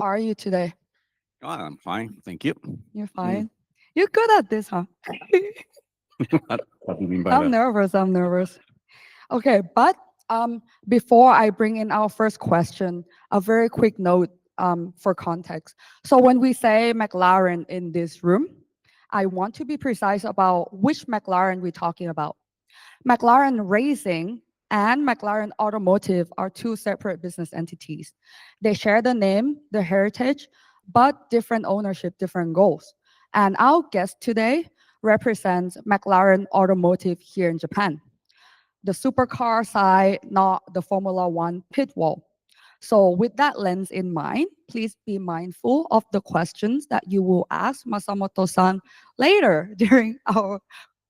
How are you today? Oh, I'm fine, thank you. You're Mm. fine. You're good at this, huh? What do you mean by I'm that? nervous. I'm nervous. Okay, but before I bring in our first question, a very quick note for context. So when we say McLaren in this room, I want to be precise about which McLaren we're talking about. McLaren Racing and McLaren Automotive are two separate business entities. They share the name, the heritage, but different ownership, different goals. And our guest today represents McLaren Automotive here in Japan, the supercar side, not the Formula One pit wall. So with that lens in mind, please be mindful of the questions that you will ask Masamoto-san later during our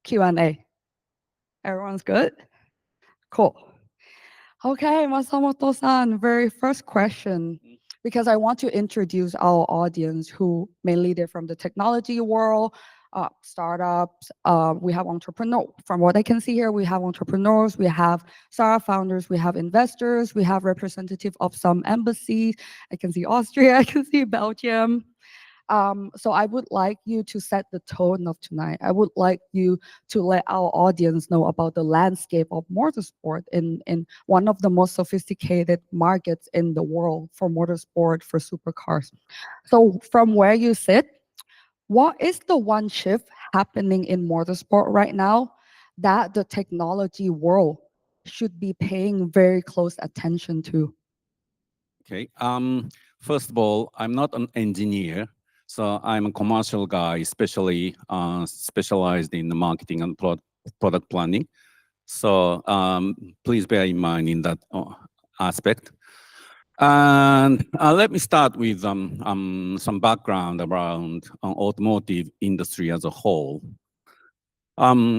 Q&A. Everyone's good? Cool. Okay, Masamoto-san, very first question, because I want to introduce our audience who mainly they're from the technology world, startups. We have entrepreneurs. From what I can see here, we have entrepreneurs, we have startup founders, we have investors, we have representative of some embassies. I can see Austria, I can see Belgium. So I would like you to set the tone of tonight. I would like you to let our audience know about the landscape of motorsport in one of the most sophisticated markets in the world for motorsport, for supercars. So from where you sit, what is the one shift happening in motorsport right now that the technology world should be paying very close attention to? Okay. First of all, I'm not an engineer, so I'm a commercial guy, especially specialized in the marketing and product planning. So please bear in mind in that aspect. And let me start with some background around automotive industry as a whole.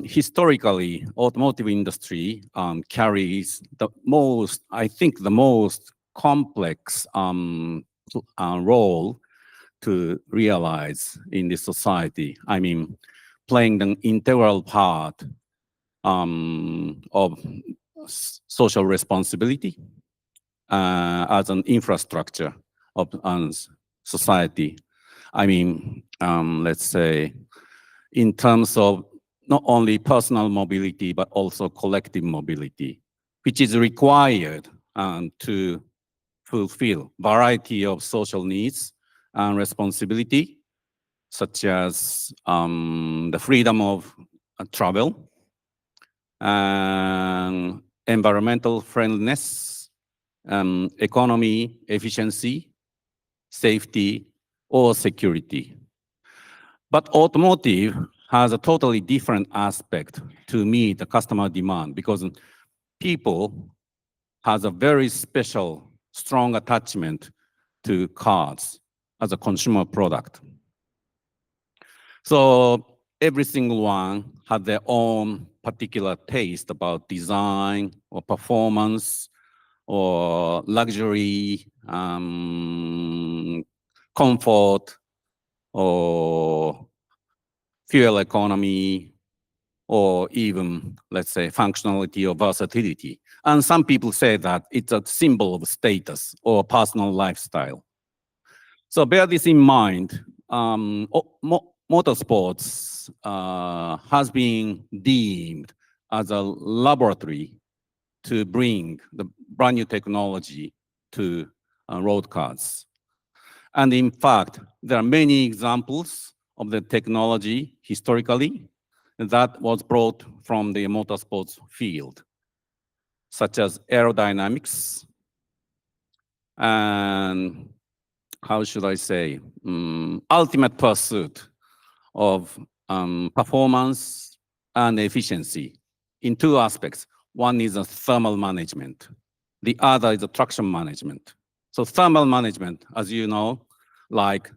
Historically, automotive industry carries the most, I think, the most complex role to realize in this society. I mean, playing the integral part of social responsibility as an infrastructure of society. I mean, let's say, in terms of not only personal mobility, but also collective mobility, which is required to fulfill variety of social needs and responsibility, such as the freedom of travel, and environmental friendliness, economy, efficiency, safety, or security. But automotive has a totally different aspect to meet the customer demand because people has a very special, strong attachment to cars as a consumer product. So every single one had their own particular taste about design or performance or luxury, comfort, or fuel economy, or even, let's say, functionality or versatility. And some people say that it's a symbol of status or personal lifestyle. So bear this in mind. Motorsports has been deemed as a laboratory to bring the brand new technology to road cars. And in fact, there are many examples of the technology historically that was brought from the motorsports field, such as aerodynamics and, how should I say, ultimate pursuit of performance and efficiency in two aspects. One is a thermal management. The other is a traction management. So thermal management, as you know, like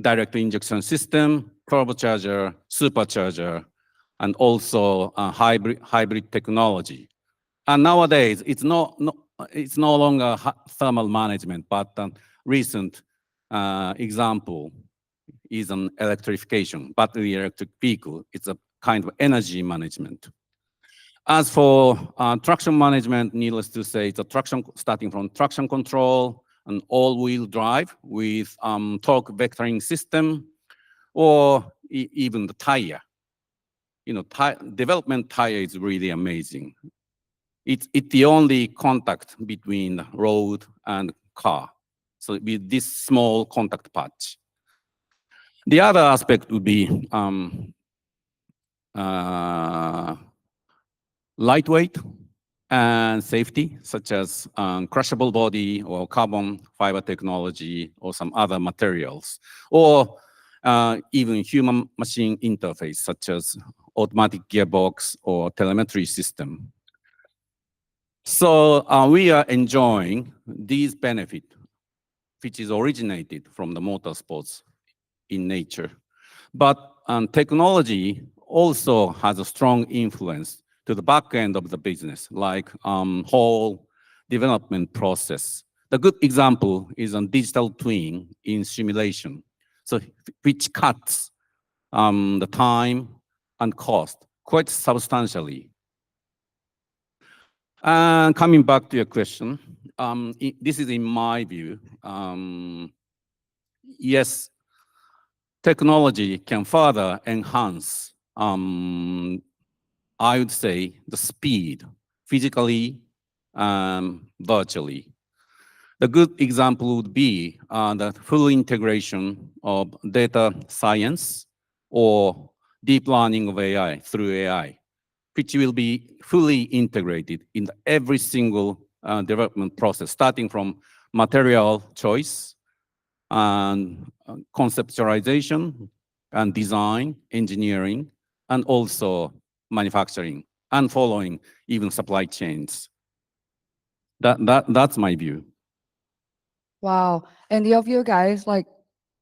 direct injection system, turbocharger, supercharger, and also hybrid technology. And nowadays, it's no longer thermal management, but recent example is an electrification, battery electric vehicle. It's a kind of energy management. As for traction management, needless to say, it's a starting from traction control, an all-wheel drive with torque vectoring system, or even the tire. Development tire is really amazing. It's the only contact between the road and car. So with this small contact patch. The other aspect would be lightweight and safety, such as crushable body or carbon fiber technology or some other materials, or even human-machine interface, such as automatic gearbox or telemetry system. So we are enjoying these benefits, which is originated from the motorsports in nature. But technology also has a strong influence to the back end of the business, like whole development process. The good example is a digital twin in simulation, so which cuts the time and cost quite substantially. And coming back to your question, this is in my view. Yes, technology can further enhance, I would say, the speed, physically, virtually. The good example would be the full integration of data science or deep learning of AI through AI, which will be fully integrated in every single development process, starting from material choice and conceptualization and design, engineering, and also manufacturing, and following even supply chains. That's my view. Wow. Any of you guys like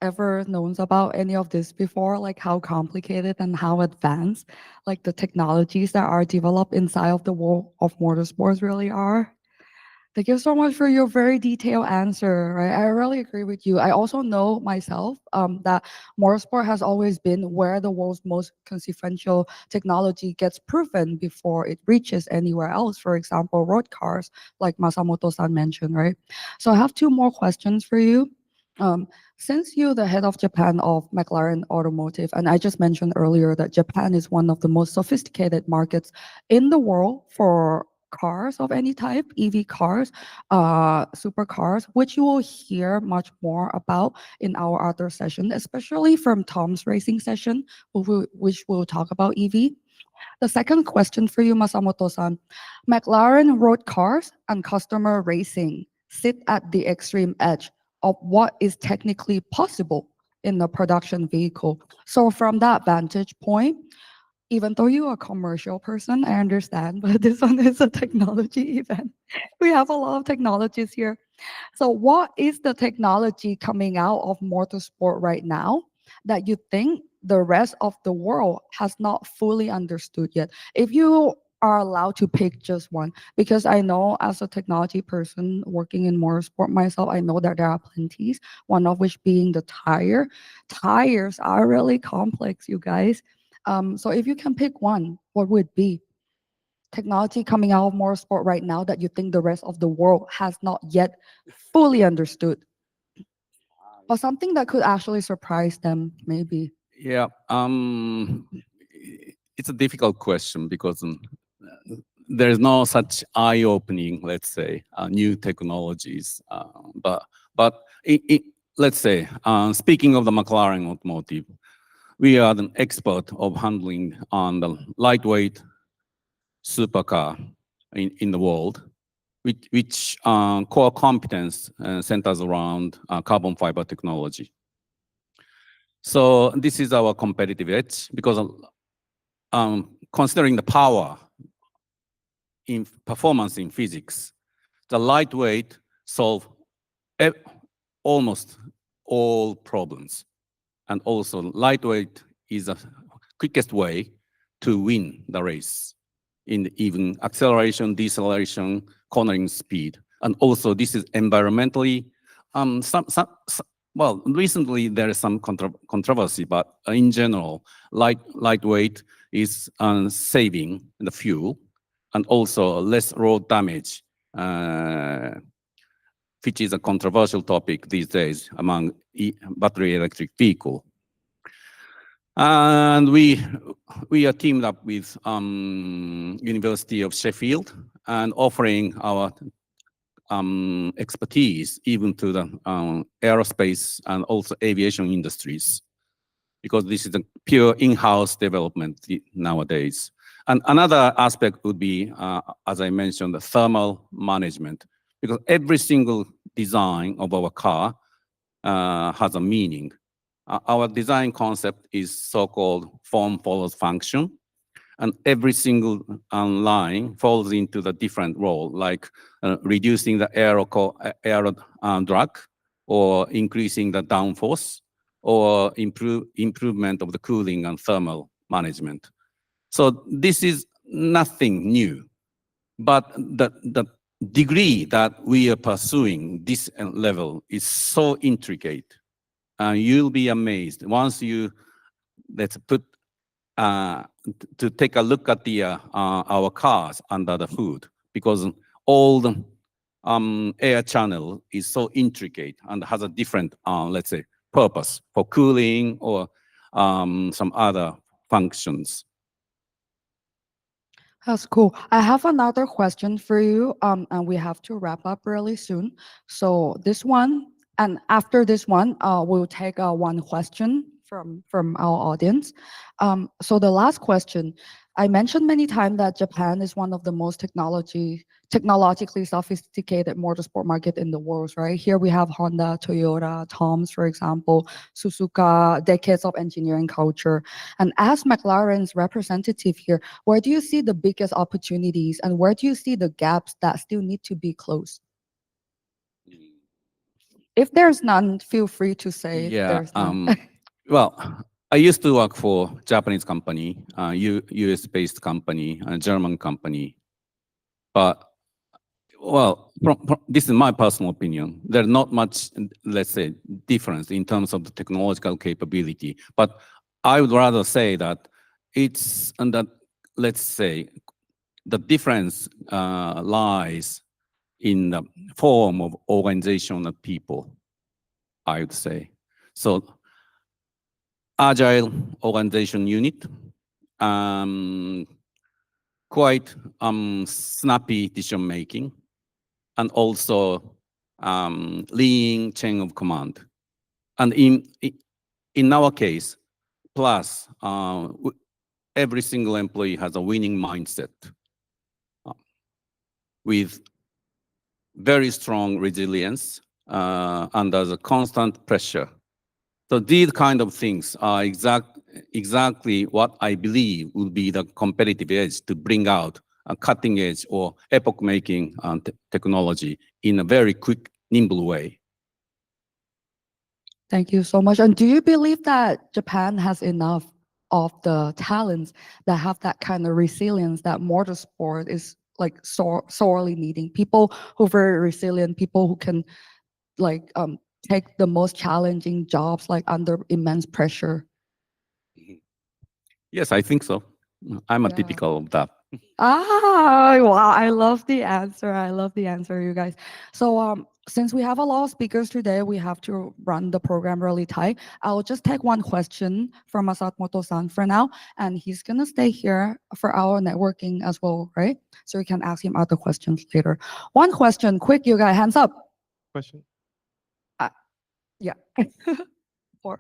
ever known about any of this before? Like how complicated and how advanced like the technologies that are developed inside of the world of motorsports really are? Thank you so much for your very detailed answer. Right, I really agree with you. I also know myself that motorsport has always been where the world's most consequential technology gets proven before it reaches anywhere else. For example, road cars, like Masamoto-san mentioned, right? So I have two more questions for you. Since you're the head of Japan of McLaren Automotive, and I just mentioned earlier that Japan is one of the most sophisticated markets in the world for cars of any type, EV cars, supercars, which you will hear much more about in our other session, especially from Tom's racing session, which will talk about EV. The second question for you, Masamoto-san. McLaren road cars and customer racing sit at the extreme edge of what is technically possible in a production vehicle. So from that vantage point, even though you're a commercial person, I understand, but this one is a technology event. We have a lot of technologies here. So what is the technology coming out of motorsport right now that you think the rest of the world has not fully understood yet? If you are allowed to pick just one, because I know as a technology person working in motorsport myself, I know that there are plenties, one of which being the tire. Tires are really complex, you guys. So if you can pick one, what would it be? Technology coming out of motorsport right now that you think the rest of the world has not yet fully understood, or something that could actually surprise them, maybe. Yeah, it's a difficult question because there's no such eye-opening, let's say, new technologies. But let's say, speaking of the McLaren Automotive, we are the expert of handling on the lightweight supercar in the world, which core competence centers around carbon fiber technology. So this is our competitive edge because considering the power in performance in physics, the lightweight solve almost all problems. And also lightweight is the quickest way to win the race in even acceleration, deceleration, cornering speed. And also this is environmentally, well, recently there is some controversy, but in general, lightweight is saving the fuel and also less road damage which is a controversial topic these days among battery electric vehicle. And we are teamed up with University of Sheffield and offering our expertise even to the aerospace and also aviation industries, because this is a pure in-house development nowadays. And another aspect would be, as I mentioned, the thermal management, because every single design of our car has a meaning. Our design concept is so-called form follows function, and every single line falls into the different role, like reducing the aero drag, or increasing the downforce, or improvement of the cooling and thermal management. So this is nothing new, but the degree that we are pursuing this level is so intricate. You'll be amazed once you to take a look at the our cars under the hood, because all the air channel is so intricate and has a different, let's say, purpose for cooling or some other functions. That's cool. I have another question for you, and we have to wrap up really soon. So this one, and after this one, we'll take one question from our audience. So the last question, I mentioned many times that Japan is one of the most technologically sophisticated motorsport market in the world, right? Here we have Honda, Toyota, Toms, for example, Suzuka, decades of engineering culture. And as McLaren's representative here, where do you see the biggest opportunities and where do you see the gaps that still need to be closed? If there's none, feel free to say if there's none. Well, I used to work for Japanese company, US-based company, a German company. But, well, this is my personal opinion. There's not much, let's say, difference in terms of the technological capability. But I would rather say that it's, and that, let's say, the difference lies in the form of organization of people, I would say. So, agile organization unit, quite snappy decision making, and also lean chain of command. And in our case, plus every single employee has a winning mindset with very strong resilience under the constant pressure. So these kind of things are exactly what I believe will be the competitive edge to bring out a cutting edge or epoch-making technology in a very quick, nimble way. Thank you so much. And do you believe that Japan has enough of the talents that have that kind of resilience that motorsport is like sorely needing? People who are very resilient, people who can like take the most challenging jobs like under immense pressure. Yes, I think so. I'm a Yeah. typical of that. Wow, I love the answer. I love the answer, you guys. So since we have a lot of speakers today, we have to run the program really tight. I'll just take one question from Masamoto-san for now, and he's gonna stay here for our networking as well, right? So we can ask him other questions later. One question, quick, you guys, hands up. Question. Yeah. Four.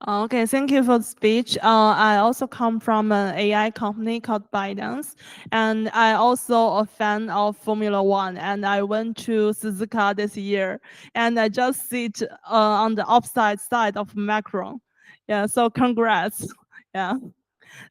Okay, thank you for the speech. I also come from an AI company called ByteDance, and I also a fan of Formula One, and I went to Suzuka this year, and I just sit on the opposite side of Macron. Yeah, so congrats. Yeah.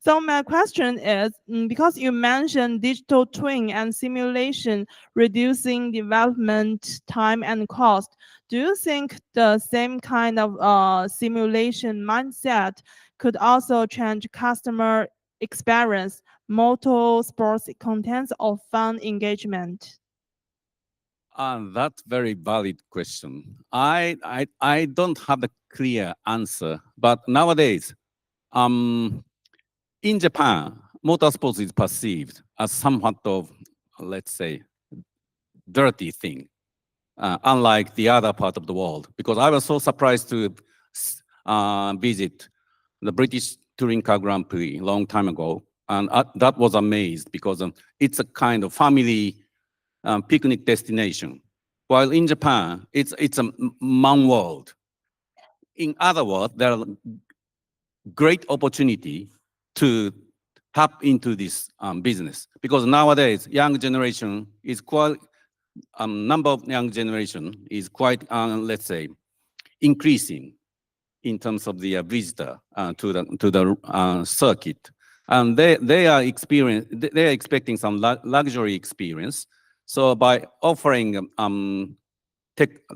So my question is, because you mentioned digital twin and simulation reducing development time and cost, do you think the same kind of simulation mindset could also change customer experience, motorsports contents, or fun engagement? That's very valid question. I don't have a clear answer, but nowadays, in Japan, motorsports is perceived as somewhat of, let's say, dirty thing, unlike the other part of the world. Because I was so surprised to visit the British Touring Car Grand Prix a long time ago, and that was amazed because it's a kind of family picnic destination. While in Japan, it's a man world. In other words, there are great opportunity to tap into this business because nowadays young generation is quite number of young generation is quite let's say increasing in terms of the visitor to the circuit, and they are expecting some luxury experience. So by offering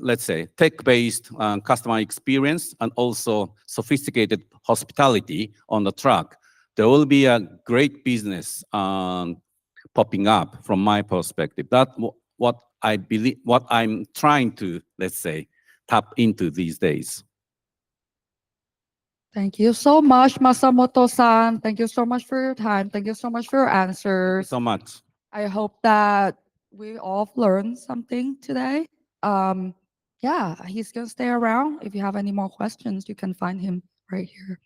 let's say tech-based customer experience and also sophisticated hospitality on the track, there will be a great business popping up from my perspective. That's what I believe, what I'm trying to, let's say, tap into these days. Thank you so much, Masamoto-san. Thank you so much for your time. Thank you so much for your Thank you answers. so much. I hope that we all learned something today. Yeah, he's gonna stay around. If you have any more questions, you can find him right here.